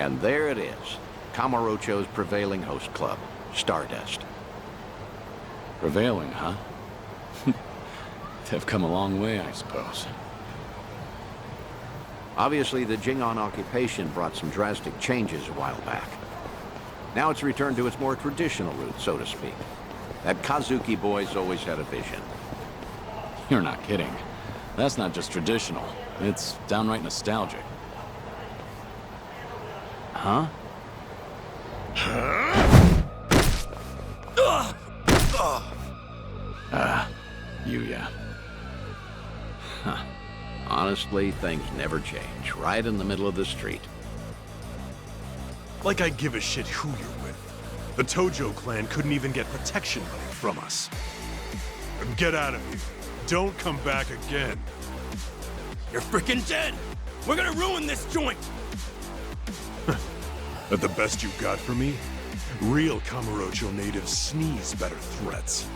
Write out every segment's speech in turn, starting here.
And there it is. Kamurocho's prevailing host club, Stardust. Prevailing, huh? They've come a long way, I suppose. Obviously, the Jingon occupation brought some drastic changes a while back. Now it's returned to its more traditional roots, so to speak. That Kazuki boy's always had a vision. You're not kidding. That's not just traditional. It's downright nostalgic. Huh? Yuya. Huh. Honestly, things never change. Right in the middle of the street. Like I give a shit who you're with. The Tojo clan couldn't even get protection money from us. Get out of here. Don't come back again. You're freaking dead! We're gonna ruin this joint! That the best you got for me? Real Kamurocho natives sneeze better threats.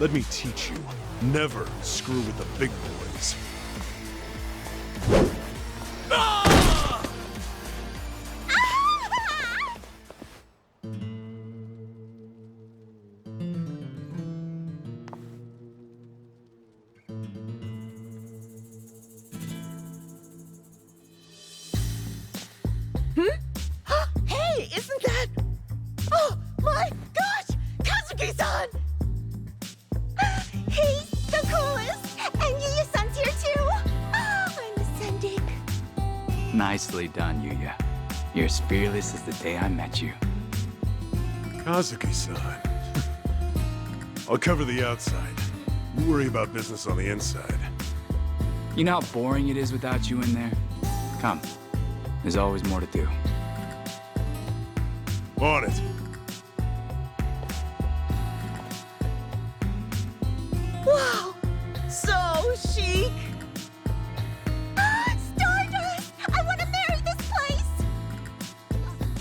Let me teach you. Never screw with the big boys. Hey, isn't that... Oh, my gosh! Kazuki-san! He's the coolest! And Yuya-san's here too! Oh, I'm a Sendik. Nicely done, Yuya. You're as fearless as the day I met you. Kazuki-san. I'll cover the outside. You worry about business on the inside. You know how boring it is without you in there? Come. There's always more to do. On it. Wow! So chic! Stardust! I want to marry this place!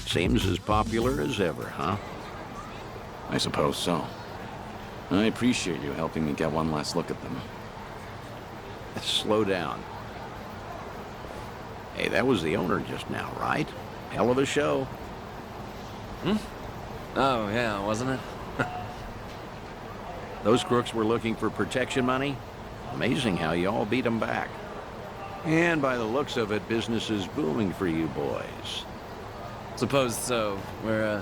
Seems as popular as ever, huh? I suppose so. I appreciate you helping me get one last look at them. Slow down. Hey, that was the owner just now, right? Hell of a show. Oh, yeah, wasn't it? Those crooks were looking for protection money. Amazing how you all beat them back. And by the looks of it, business is booming for you boys. Suppose so. We're,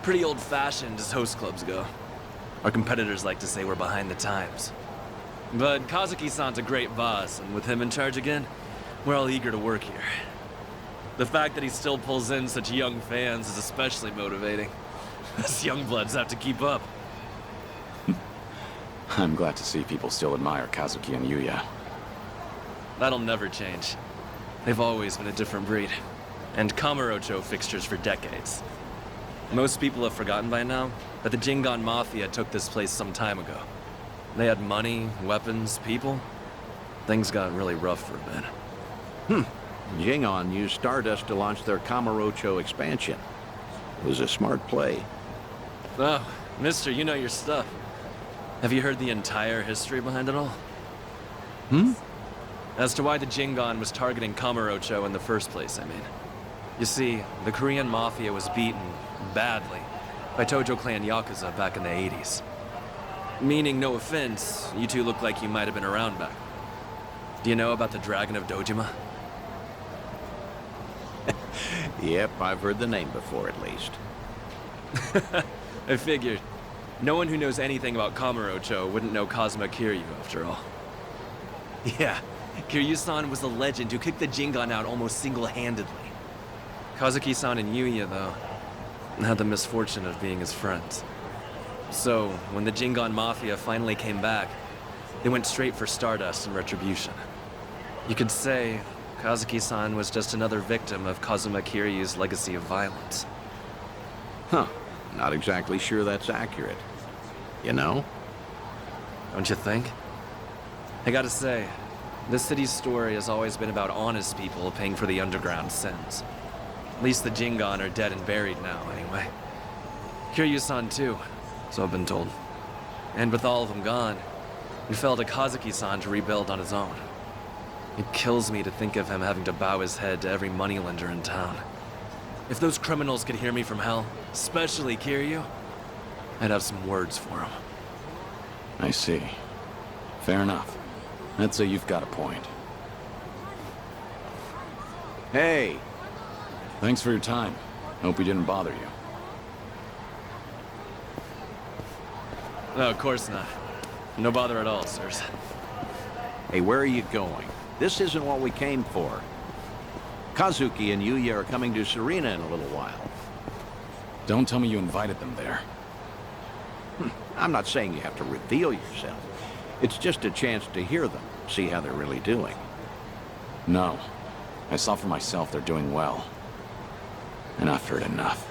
pretty old-fashioned as host clubs go. Our competitors like to say we're behind the times. But Kazuki-san's a great boss, and with him in charge again, we're all eager to work here. The fact that he still pulls in such young fans is especially motivating. Us young bloods have to keep up. I'm glad to see people still admire Kazuki and Yuya. That'll never change. They've always been a different breed. And Kamurocho fixtures for decades. Most people have forgotten by now that the Jingon Mafia took this place some time ago. They had money, weapons, people. Things got really rough for a bit. Jingon used Stardust to launch their Kamurocho expansion. It was a smart play. Oh, mister, you know your stuff. Have you heard the entire history behind it all? As to why the Jingon was targeting Kamurocho in the first place, I mean. You see, the Korean Mafia was beaten, badly, by Tojo Clan Yakuza back in the 80s. Meaning, no offense, you two look like you might have been around back. Do you know about the Dragon of Dojima? Yep, I've heard the name before at least. I figured. No one who knows anything about Kamurocho wouldn't know Kazuma Kiryu, after all. Yeah, Kiryu-san was a legend who kicked the Jingon out almost single-handedly. Kazuki-san and Yuya, though, had the misfortune of being his friends. So, when the Jingon Mafia finally came back, they went straight for Stardust and Retribution. You could say Kazuki-san was just another victim of Kazuma Kiryu's legacy of violence. Huh. Not exactly sure that's accurate. You know? Don't you think? I gotta say, this city's story has always been about honest people paying for the underground sins. At least the Jingon are dead and buried now, anyway. Kiryu-san too, so I've been told. And with all of them gone, it fell to Kazuki-san to rebuild on his own. It kills me to think of him having to bow his head to every moneylender in town. If those criminals could hear me from hell, especially Kiryu, I'd have some words for them. I see. Fair enough. I'd say you've got a point. Hey, Thanks for your time. Hope we didn't bother you. No, of course not. No bother at all, sirs. hey, where are you going? This isn't what we came for. Kazuki and Yuya are coming to Serena in a little while. Don't tell me you invited them there. I'm not saying you have to reveal yourself. It's just a chance to hear them, see how they're really doing. No. I saw for myself they're doing well. And I've heard enough.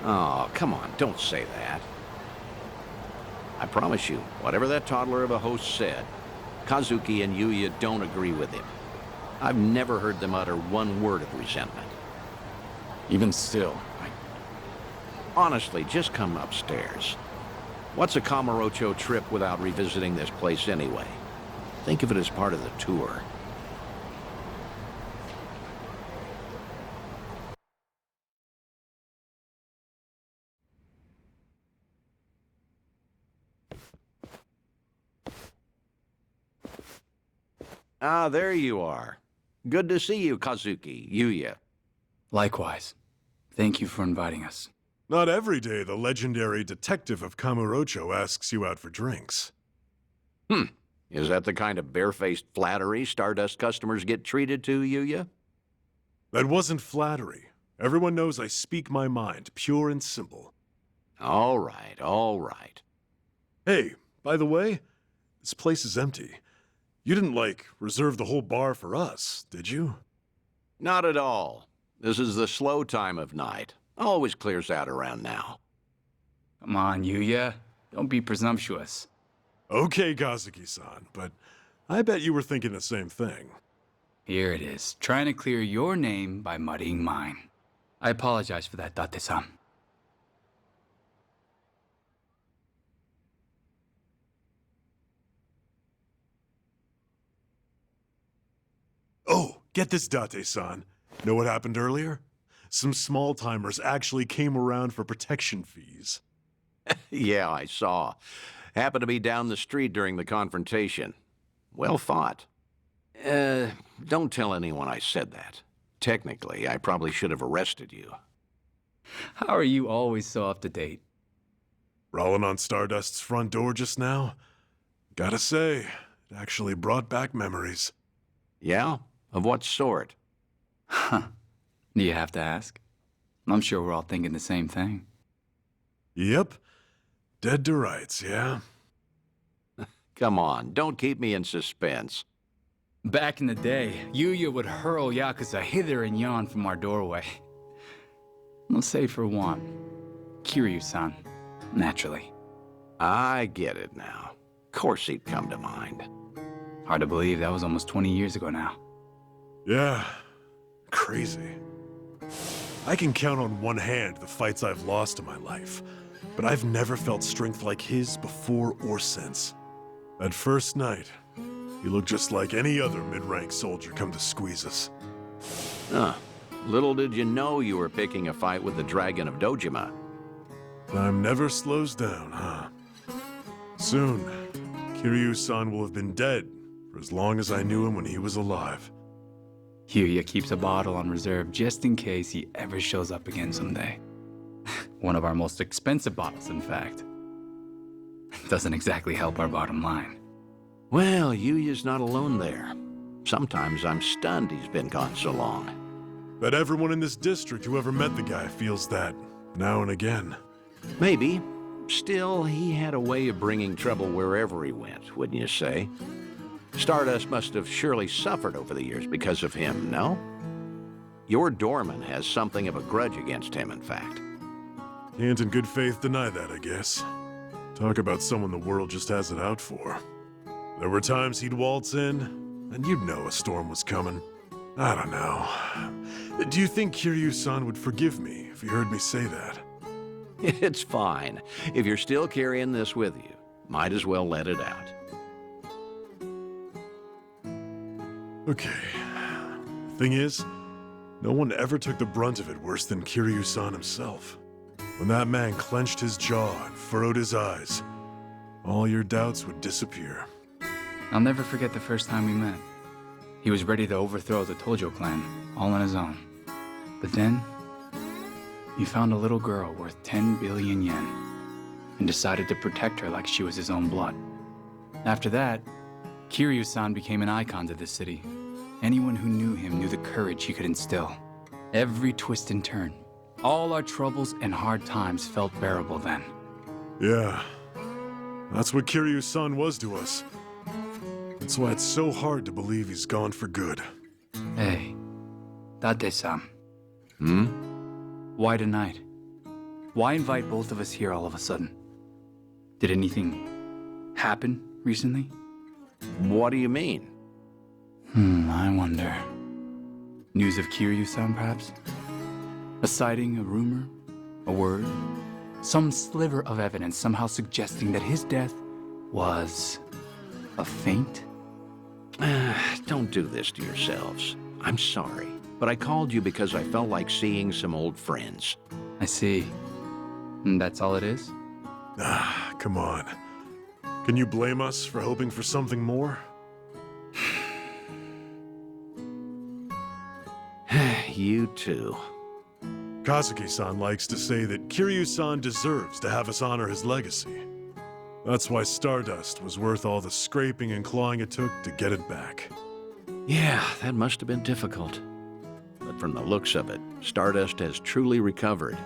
Oh, come on, don't say that. I promise you, whatever that toddler of a host said, Kazuki and Yuya don't agree with him. I've never heard them utter one word of resentment. Even still, Honestly, just come upstairs. What's a Kamurocho trip without revisiting this place anyway? Think of it as part of the tour. Ah, there you are. Good to see you, Kazuki, Yuya. Likewise. Thank you for inviting us. Not every day the legendary detective of Kamurocho asks you out for drinks. Is that the kind of barefaced flattery Stardust customers get treated to, Yuya? That wasn't flattery. Everyone knows I speak my mind, pure and simple. All right, all right. Hey, by the way, this place is empty. You didn't, reserve the whole bar for us, did you? Not at all. This is the slow time of night. Always clears out around now. Come on, Yuya. Don't be presumptuous. Okay, Kazuki-san, but I bet you were thinking the same thing. Here it is, trying to clear your name by muddying mine. I apologize for that, Date-san. Oh, get this, Date-san. Know what happened earlier? Some small-timers actually came around for protection fees. Yeah, I saw. Happened to be down the street during the confrontation. Well fought. Don't tell anyone I said that. Technically, I probably should have arrested you. How are you always so up to date? Rolling on Stardust's front door just now? Gotta say, it actually brought back memories. Yeah? Of what sort? Huh. Do you have to ask? I'm sure we're all thinking the same thing. Yep. Dead to rights, yeah? Come on, don't keep me in suspense. Back in the day, Yuya would hurl Yakuza hither and yon from our doorway. Let's say for one, Kiryu-san, naturally. I get it now. Of course he'd come to mind. Hard to believe that was almost 20 years ago now. Yeah. Crazy. I can count on one hand the fights I've lost in my life, but I've never felt strength like his before or since. That first night, he looked just like any other mid-rank soldier come to squeeze us. Little did you know you were picking a fight with the Dragon of Dojima. Time never slows down, huh? Soon, Kiryu-san will have been dead for as long as I knew him when he was alive. Yuya keeps a bottle on reserve just in case he ever shows up again someday. One of our most expensive bottles, in fact. Doesn't exactly help our bottom line. Well, Yuya's not alone there. Sometimes I'm stunned he's been gone so long. Bet everyone in this district who ever met the guy feels that, now and again. Maybe. Still, he had a way of bringing trouble wherever he went, wouldn't you say? Stardust must have surely suffered over the years because of him, no? Your doorman has something of a grudge against him, in fact. Can't in good faith deny that, I guess. Talk about someone the world just has it out for. There were times he'd waltz in, and you'd know a storm was coming. I don't know. Do you think Kiryu-san would forgive me if he heard me say that? It's fine. If you're still carrying this with you, might as well let it out. Okay. Thing is, No one ever took the brunt of it worse than Kiryu-san himself. When that man clenched his jaw and furrowed his eyes, all your doubts would disappear. I'll never forget the first time we met. He was ready to overthrow the Tojo clan, all on his own. But then, he found a little girl worth 10 billion yen, and decided to protect her like she was his own blood. After that, Kiryu-san became an icon to this city. Anyone who knew him knew the courage he could instill. Every twist and turn, all our troubles and hard times felt bearable then. Yeah, that's what Kiryu-san was to us. That's why it's so hard to believe he's gone for good. Hey, Date-san. Hmm? Why tonight? Why invite both of us here all of a sudden? Did anything happen recently? What do you mean? I wonder. News of Kiryu-san, perhaps? A sighting, a rumor, a word? Some sliver of evidence somehow suggesting that his death was a feint? Don't do this to yourselves. I'm sorry, but I called you because I felt like seeing some old friends. I see. And that's all it is? Ah, come on. Can you blame us for hoping for something more? You too. Kazuki-san likes to say that Kiryu-san deserves to have us honor his legacy. That's why Stardust was worth all the scraping and clawing it took to get it back. Yeah, that must have been difficult. But from the looks of it, Stardust has truly recovered.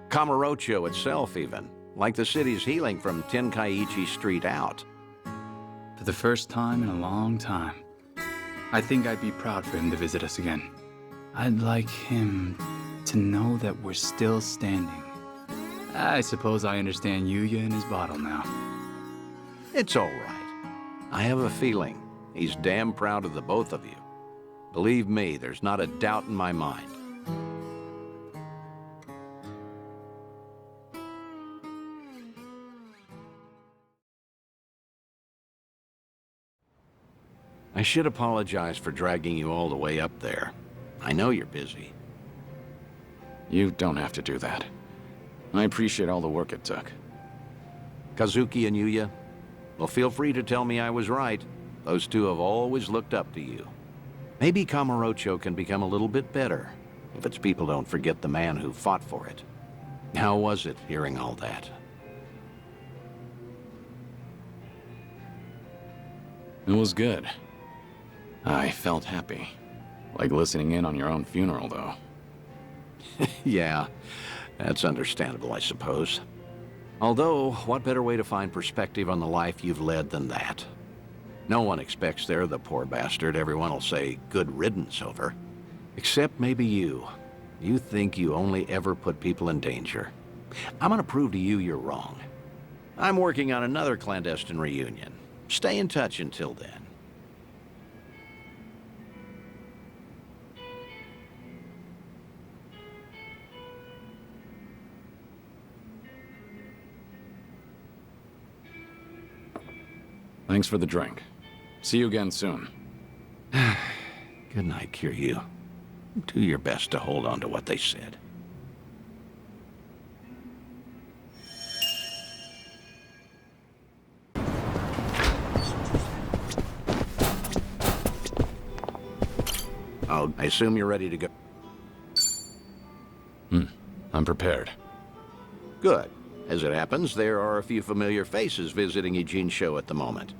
Kamurocho itself even, like the city's healing from Tenkaichi Street out. For the first time in a long time. I think I'd be proud for him to visit us again. I'd like him to know that we're still standing. I suppose I understand Yuya and his bottle now. It's all right. I have a feeling he's damn proud of the both of you. Believe me, there's not a doubt in my mind. I should apologize for dragging you all the way up there. I know you're busy. You don't have to do that. I appreciate all the work it took. Kazuki and Yuya, well, feel free to tell me I was right. Those two have always looked up to you. Maybe Kamurocho can become a little bit better if its people don't forget the man who fought for it. How was it hearing all that? It was good. I felt happy. Like listening in on your own funeral, though. Yeah, that's understandable, I suppose. Although, what better way to find perspective on the life you've led than that? No one expects they're the poor bastard everyone will say good riddance over. Except maybe you. You think you only ever put people in danger. I'm gonna prove to you you're wrong. I'm working on another clandestine reunion. Stay in touch until then. Thanks for the drink. See you again soon. Good night, Kiryu. Do your best to hold on to what they said. Oh, I assume you're ready to go. I'm prepared. Good. As it happens, there are a few familiar faces visiting Ijincho at the moment.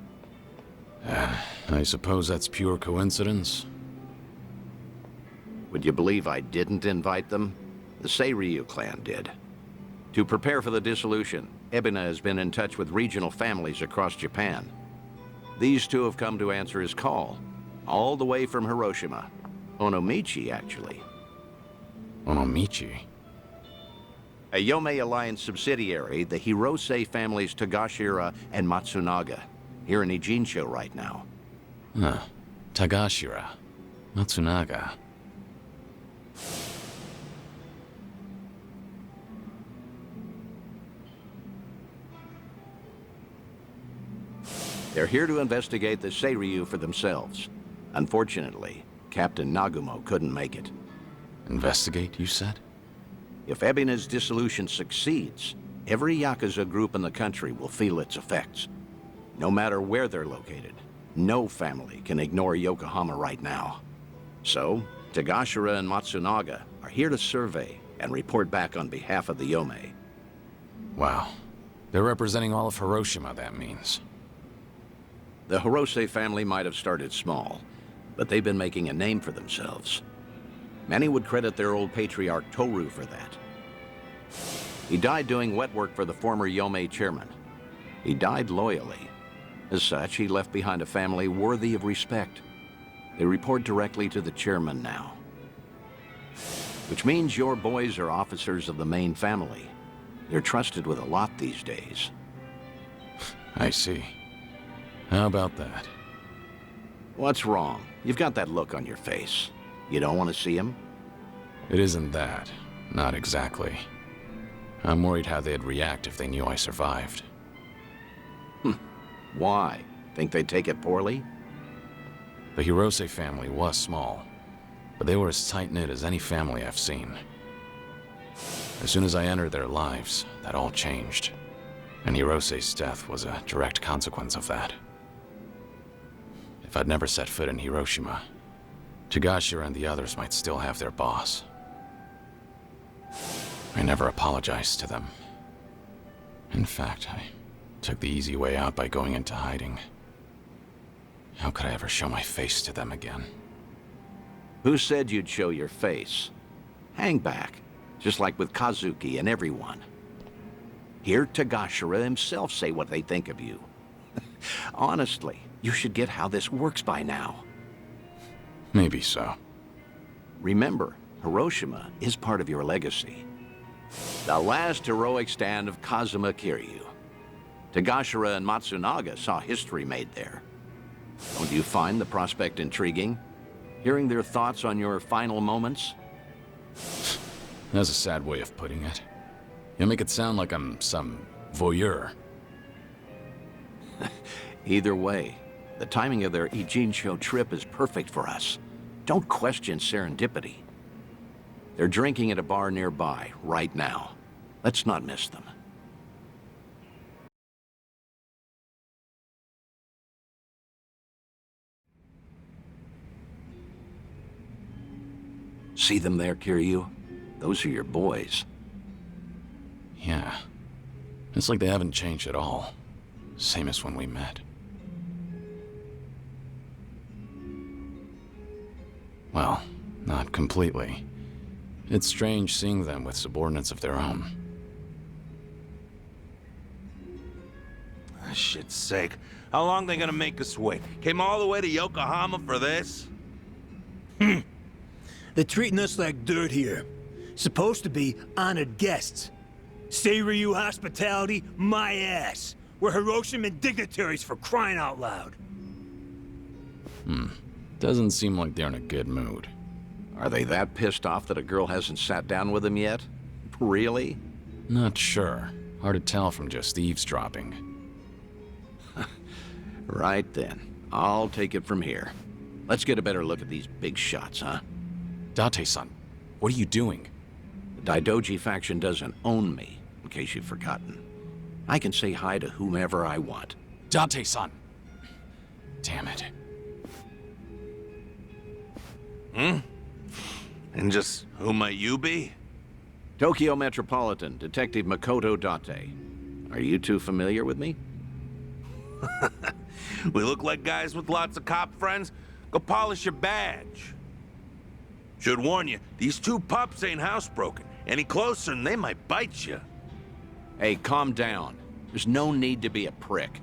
I suppose that's pure coincidence. Would you believe I didn't invite them? The Seiryu clan did. To prepare for the dissolution, Ebina has been in touch with regional families across Japan. These two have come to answer his call, all the way from Hiroshima. Onomichi, actually. Onomichi? A Yomei Alliance subsidiary, the Hirose families Tagashira and Matsunaga, here in Ijincho right now. Huh. Tagashira. Matsunaga. They're here to investigate the Seiryu for themselves. Unfortunately, Captain Nagumo couldn't make it. Investigate, you said? If Ebina's dissolution succeeds, every Yakuza group in the country will feel its effects. No matter where they're located, no family can ignore Yokohama right now. So, Tagashira and Matsunaga are here to survey and report back on behalf of the Yomei. Wow. They're representing all of Hiroshima, that means. The Hirose family might have started small, but they've been making a name for themselves. Many would credit their old patriarch Toru for that. He died doing wet work for the former Yomei chairman. He died loyally. As such, he left behind a family worthy of respect. They report directly to the chairman now. Which means your boys are officers of the main family. They're trusted with a lot these days. I see. How about that? What's wrong? You've got that look on your face. You don't want to see him? It isn't that. Not exactly. I'm worried how they'd react if they knew I survived. Why? Think they'd take it poorly? The Hirose family was small, but they were as tight-knit as any family I've seen. As soon as I entered their lives, that all changed. And Hirose's death was a direct consequence of that. If I'd never set foot in Hiroshima, Tagashira and the others might still have their boss. I never apologized to them. In fact, I took the easy way out by going into hiding. How could I ever show my face to them again? Who said you'd show your face? Hang back, just like with Kazuki and everyone. Hear Tagashira himself say what they think of you. Honestly, you should get how this works by now. Maybe so. Remember, Hiroshima is part of your legacy. The last heroic stand of Kazuma Kiryu. Tagashira and Matsunaga saw history made there. Don't you find the prospect intriguing? Hearing their thoughts on your final moments? That's a sad way of putting it. You make it sound like I'm some voyeur. Either way, the timing of their Ijincho trip is perfect for us. Don't question serendipity. They're drinking at a bar nearby, right now. Let's not miss them. See them there, Kiryu? Those are your boys. Yeah. It's like they haven't changed at all. Same as when we met. Well, not completely. It's strange seeing them with subordinates of their own. For shit's sake. How long they gonna make us wait? Came all the way to Yokohama for this? They're treating us like dirt here. Supposed to be honored guests. Seiryu hospitality, my ass. We're Hiroshiman dignitaries for crying out loud. Doesn't seem like they're in a good mood. Are they that pissed off that a girl hasn't sat down with them yet? Really? Not sure. Hard to tell from just eavesdropping. Right then. I'll take it from here. Let's get a better look at these big shots, huh? Date-san, what are you doing? The Daidoji faction doesn't own me, in case you've forgotten. I can say hi to whomever I want. Date-san! Damn it. And just who might you be? Tokyo Metropolitan Detective Makoto Date. Are you two familiar with me? We look like guys with lots of cop friends? Go polish your badge. Should warn you, these two pups ain't housebroken. Any closer and they might bite you. Hey, calm down. There's no need to be a prick.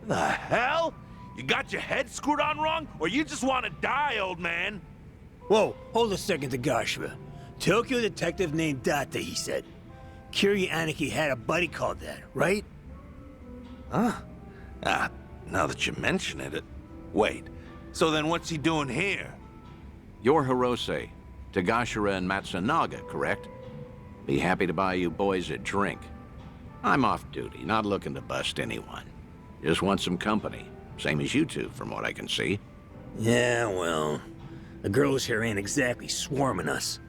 The hell? You got your head screwed on wrong? Or you just want to die, old man? Whoa, hold a second, Tagashira. Tokyo detective named Date, he said. Kiryu Aniki had a buddy called that, right? Huh? Ah, now that you mention it. Wait, so then what's he doing here? You're Hirose, Tagashira and Matsunaga, correct? Be happy to buy you boys a drink. I'm off duty, not looking to bust anyone. Just want some company. Same as you two, from what I can see. Yeah, well, the girls here ain't exactly swarming us.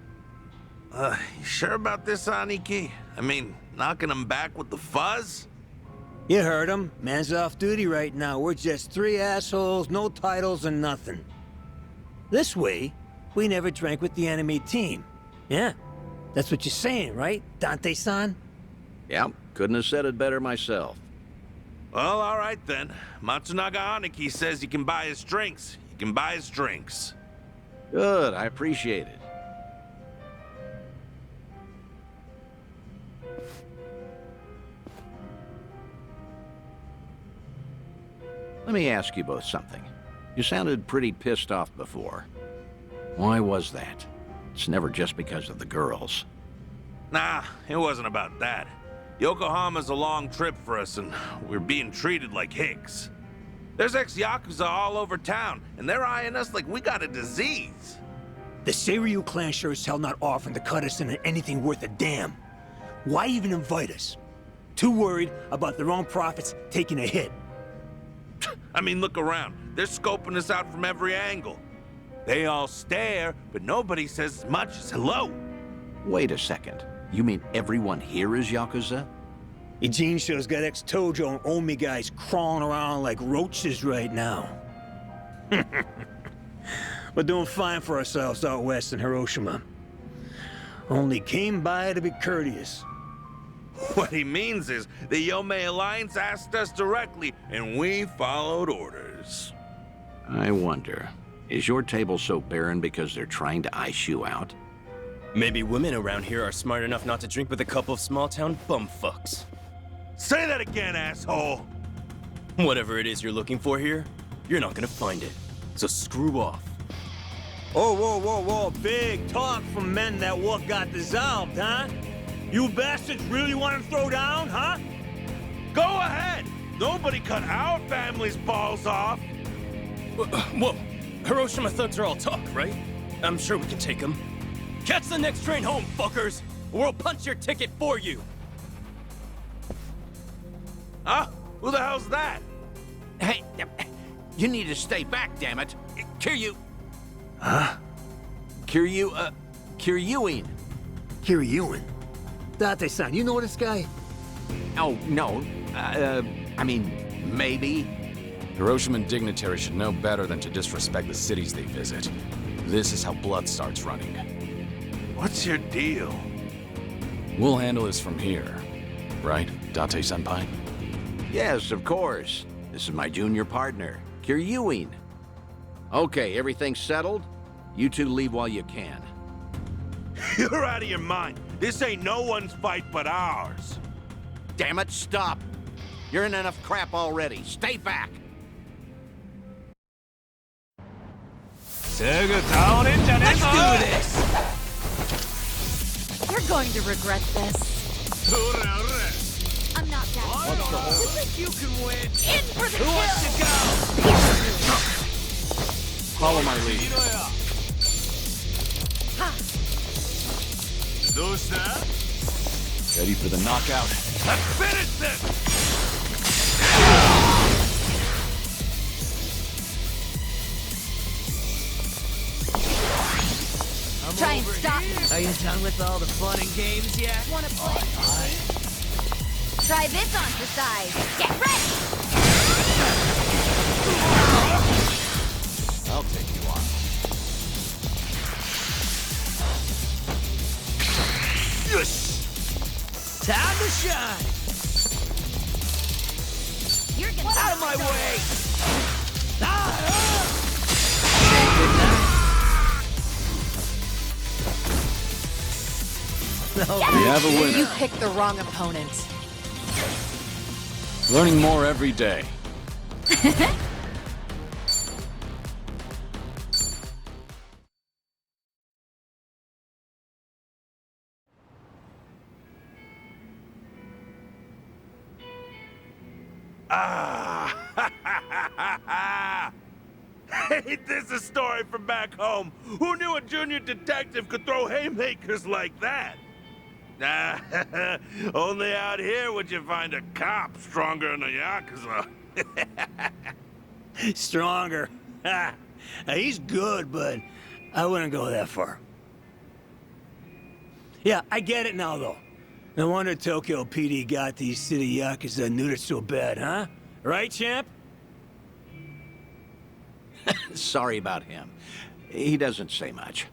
You sure about this, Aniki? I mean, knocking him back with the fuzz? You heard him. Man's off duty right now. We're just three assholes, no titles and nothing. This way, we never drank with the enemy team. Yeah, that's what you're saying, right, Dante-san? Yep, couldn't have said it better myself. Well, all right then. Matsunaga Aniki says you can buy his drinks. You can buy his drinks. Good, I appreciate it. Let me ask you both something. You sounded pretty pissed off before. Why was that? It's never just because of the girls. Nah, it wasn't about that. Yokohama's a long trip for us, and we're being treated like hicks. There's ex-Yakuza all over town, and they're eyeing us like we got a disease. The Seiryu clan sure as hell not offering to cut us into anything worth a damn. Why even invite us? Too worried about their own profits taking a hit. I mean, look around. They're scoping us out from every angle. They all stare, but nobody says as much as hello. Wait a second. You mean everyone here is Yakuza? Eugene shows got ex-Tojo and Omi guys crawling around like roaches right now. We're doing fine for ourselves out west in Hiroshima. Only came by to be courteous. What he means is the Yomei Alliance asked us directly, and we followed orders. I wonder, is your table so barren because they're trying to ice you out? Maybe women around here are smart enough not to drink with a couple of small-town bumfucks. Say that again, asshole! Whatever it is you're looking for here, you're not gonna find it. So screw off. Oh, whoa, whoa, whoa, big talk from men that what got dissolved, huh? You bastards really want to throw down, huh? Go ahead! Nobody cut our family's balls off! Whoa, Hiroshima thugs are all talk, right? I'm sure we can take them. Catch the next train home, fuckers! Or we'll punch your ticket for you! Huh? Who the hell's that? Hey, you need to stay back, damn it. Kiryu. Huh? Kiryuin. Kiryuin? Date-san, you know this guy? Oh, no. I mean, maybe. Hiroshiman dignitaries should know better than to disrespect the cities they visit. This is how blood starts running. What's your deal? We'll handle this from here. Right, Date-senpai? Yes, of course. This is my junior partner, Kiryuin. Okay, everything's settled? You two leave while you can. You're out of your mind. This ain't no one's fight but ours. Damn it, stop! You're in enough crap already. Stay back! Let's do this! You're going to regret this. I'm not that strong. You think you can win? In for the kill! Who wants to go? Follow my lead. Ready for the knockout? Let's finish this! Try and stop me. Are you done with all the fun and games yet? Wanna play? Try this on for size. Get ready! I'll take you on. Time to shine! You're gonna Out of my way! We have a winner. You picked the wrong opponent. Learning more every day. Ain't this a story from back home? Who knew a junior detective could throw haymakers like that? Only out here would you find a cop stronger than a Yakuza. Stronger. Ha! He's good, but I wouldn't go that far. Yeah, I get it now, though. No wonder Tokyo PD got these city yakuza neutered so bad, huh? Right, champ? Sorry about him. He doesn't say much.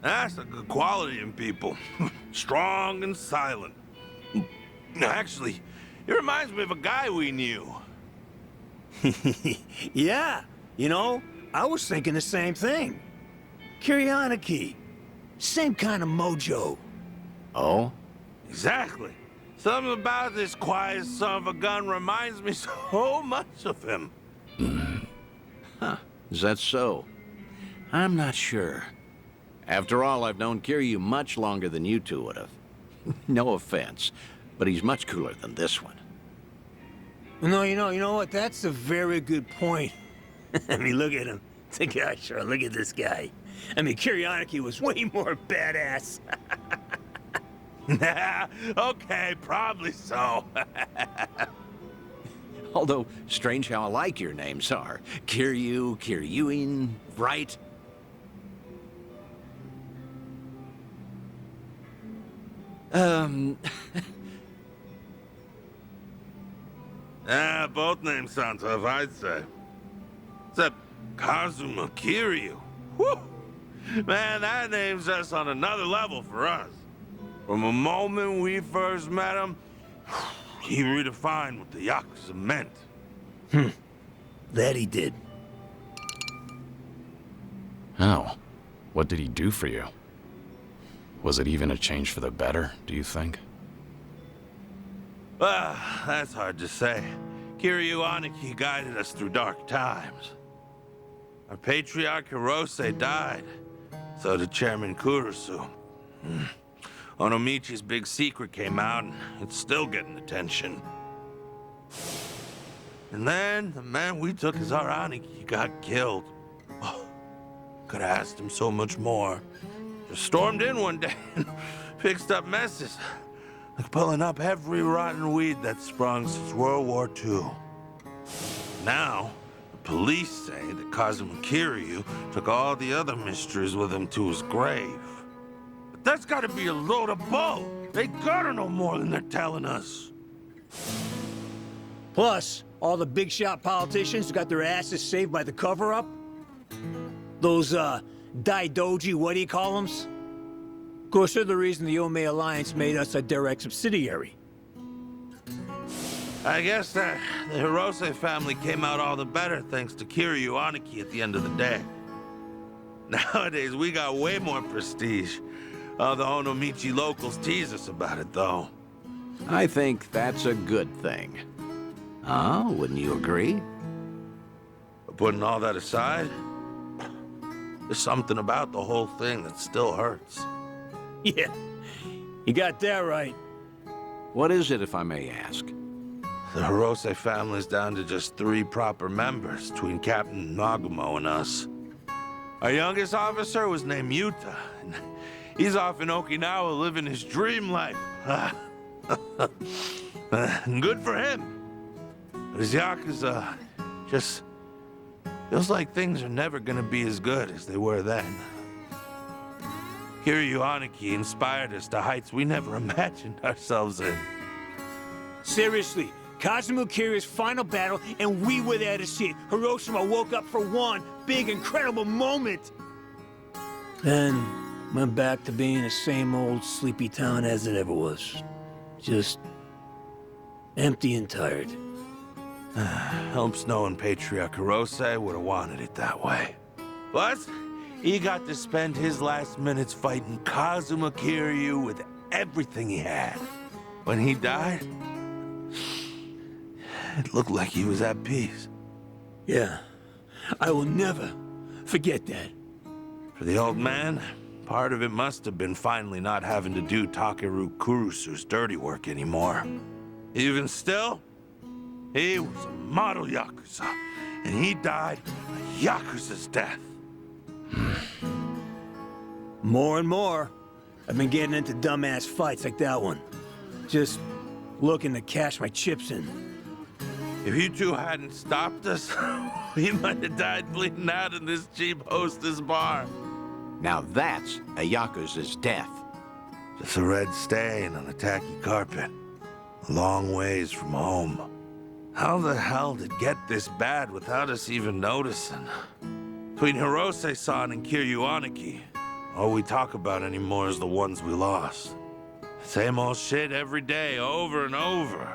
That's a good quality in people. Strong and silent. Actually, he reminds me of a guy we knew. Yeah, you know, I was thinking the same thing. Kiryanaki. Same kind of mojo. Oh? Exactly. Something about this quiet son of a gun reminds me so much of him. Huh. Is that so? I'm not sure. After all, I've known Kiryu much longer than you two would have. No offense, but he's much cooler than this one. No, you know what? That's a very good point. I mean, look at him. Gosh, sure, look at this guy. I mean, Kiryanaki was way more badass. Okay, probably so. Although, strange how alike your names are. Kiryu, Kiryuin, right? Both names sound tough, I'd say. Except Kazuma Kiryu. Whew! Man, that name's just on another level for us. From the moment we first met him, he redefined what the Yakuza meant. That he did. How? What did he do for you? Was it even a change for the better, do you think? Well, that's hard to say. Kiryu Aniki guided us through dark times. Our patriarch Hirose died. So did Chairman Kurusu. Onomichi's big secret came out, and it's still getting attention. And then, the man we took as our Aniki got killed. Oh, could have asked him so much more. Just stormed in one day and fixed up messes. Like pulling up every rotten weed that's sprung since World War II. Now, the police say that Kazuma Kiryu took all the other mysteries with him to his grave. But that's gotta be a load of bull! They gotta know more than they're telling us. Plus, all the big shot politicians got their asses saved by the cover-up. Those, Daidoji, what do you call them? Of course, they're the reason the Ome Alliance made us a direct subsidiary. I guess the Hirose family came out all the better thanks to Kiryu Aniki at the end of the day. Nowadays, we got way more prestige. All the Onomichi locals tease us about it, though. I think that's a good thing. Huh? Wouldn't you agree? But putting all that aside, there's something about the whole thing that still hurts. Yeah, you got that right. What is it, if I may ask? The Hirose family's down to just 3 proper members between Captain Nagumo and us. Our youngest officer was named Yuta, and he's off in Okinawa living his dream life. Good for him. But his Yakuza just feels like things are never gonna be as good as they were then. Kiryu Aniki inspired us to heights we never imagined ourselves in. Seriously, Kazuma Kiryu's final battle, and we were there to see it. Hiroshima woke up for one big, incredible moment. Then went back to being the same old sleepy town as it ever was. Just empty and tired. Helps knowing Patriarch Hirose would have wanted it that way. Plus, he got to spend his last minutes fighting Kazuma Kiryu with everything he had. When he died, it looked like he was at peace. Yeah, I will never forget that. For the old man, part of it must have been finally not having to do Takeru Kurusu's dirty work anymore. Even still, he was a model Yakuza, and he died a Yakuza's death. More and more, I've been getting into dumbass fights like that one. Just looking to cash my chips in. If you two hadn't stopped us, we might have died bleeding out in this cheap hostess bar. Now that's a Yakuza's death. Just a red stain on a tacky carpet. A long ways from home. How the hell did it get this bad without us even noticing? Between Hirose-san and Kiryu-Aniki, all we talk about anymore is the ones we lost. Same old shit every day, over and over.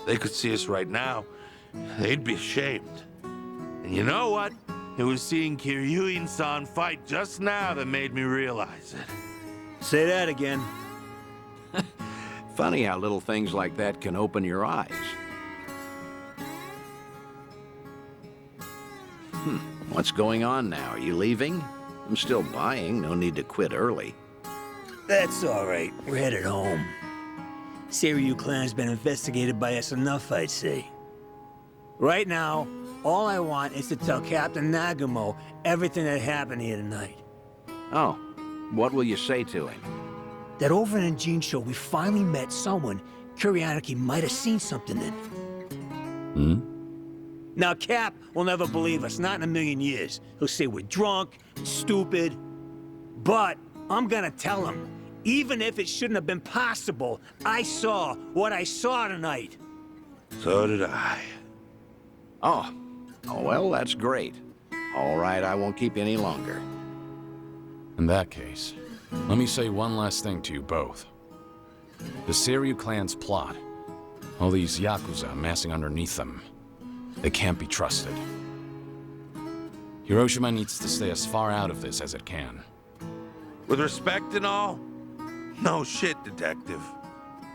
They could see us right now, they'd be ashamed. And you know what? It was seeing Kiryu-san fight just now that made me realize it. Say that again. Funny how little things like that can open your eyes. What's going on now? Are you leaving? I'm still buying. No need to quit early. That's all right. We're headed home. Seiryu clan's been investigated by us enough, I'd say. Right now, all I want is to tell Captain Nagumo everything that happened here tonight. Oh, what will you say to him? That over in Jinsho, we finally met someone Kiryu-Aniki might have seen something in. Now, Cap will never believe us, not in a million years. He'll say we're drunk, stupid. But I'm gonna tell him, even if it shouldn't have been possible, I saw what I saw tonight. So did I. Oh, well, that's great. All right, I won't keep you any longer. In that case, let me say one last thing to you both. The Seiryu clan's plot, all these Yakuza amassing underneath them, they can't be trusted. Hiroshima needs to stay as far out of this as it can. With respect and all, no shit, Detective.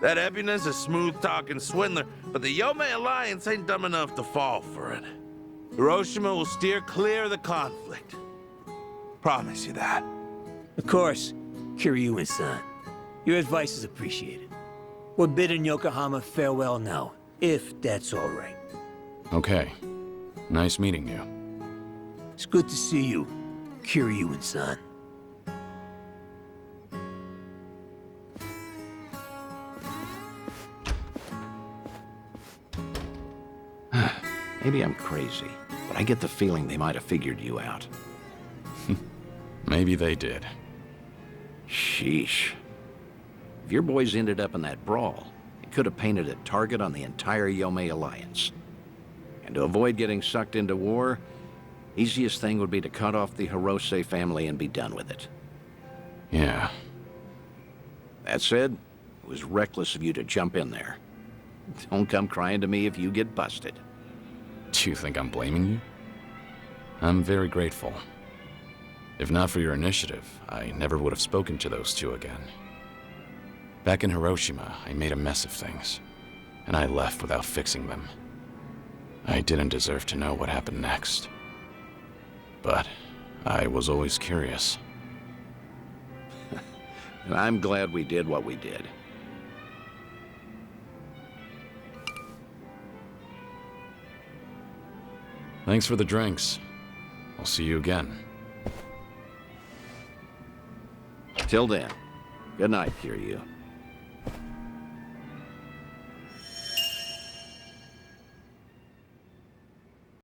That Ebina's a smooth-talking swindler, but the Yomei Alliance ain't dumb enough to fall for it. Hiroshima will steer clear of the conflict. Promise you that. Of course, Kiryu-san. Your advice is appreciated. We're bidding Yokohama farewell now, if that's all right. Okay. Nice meeting you. It's good to see you, Kiryu-san. Maybe I'm crazy, but I get the feeling they might have figured you out. Maybe they did. Sheesh. If your boys ended up in that brawl, it could have painted a target on the entire Yomei Alliance. And to avoid getting sucked into war, easiest thing would be to cut off the Hirose family and be done with it. Yeah. That said, it was reckless of you to jump in there. Don't come crying to me if you get busted. Do you think I'm blaming you? I'm very grateful. If not for your initiative, I never would have spoken to those two again. Back in Hiroshima, I made a mess of things, and I left without fixing them. I didn't deserve to know what happened next. But I was always curious. And I'm glad we did what we did. Thanks for the drinks. I'll see you again. Till then, good night, Kiryu.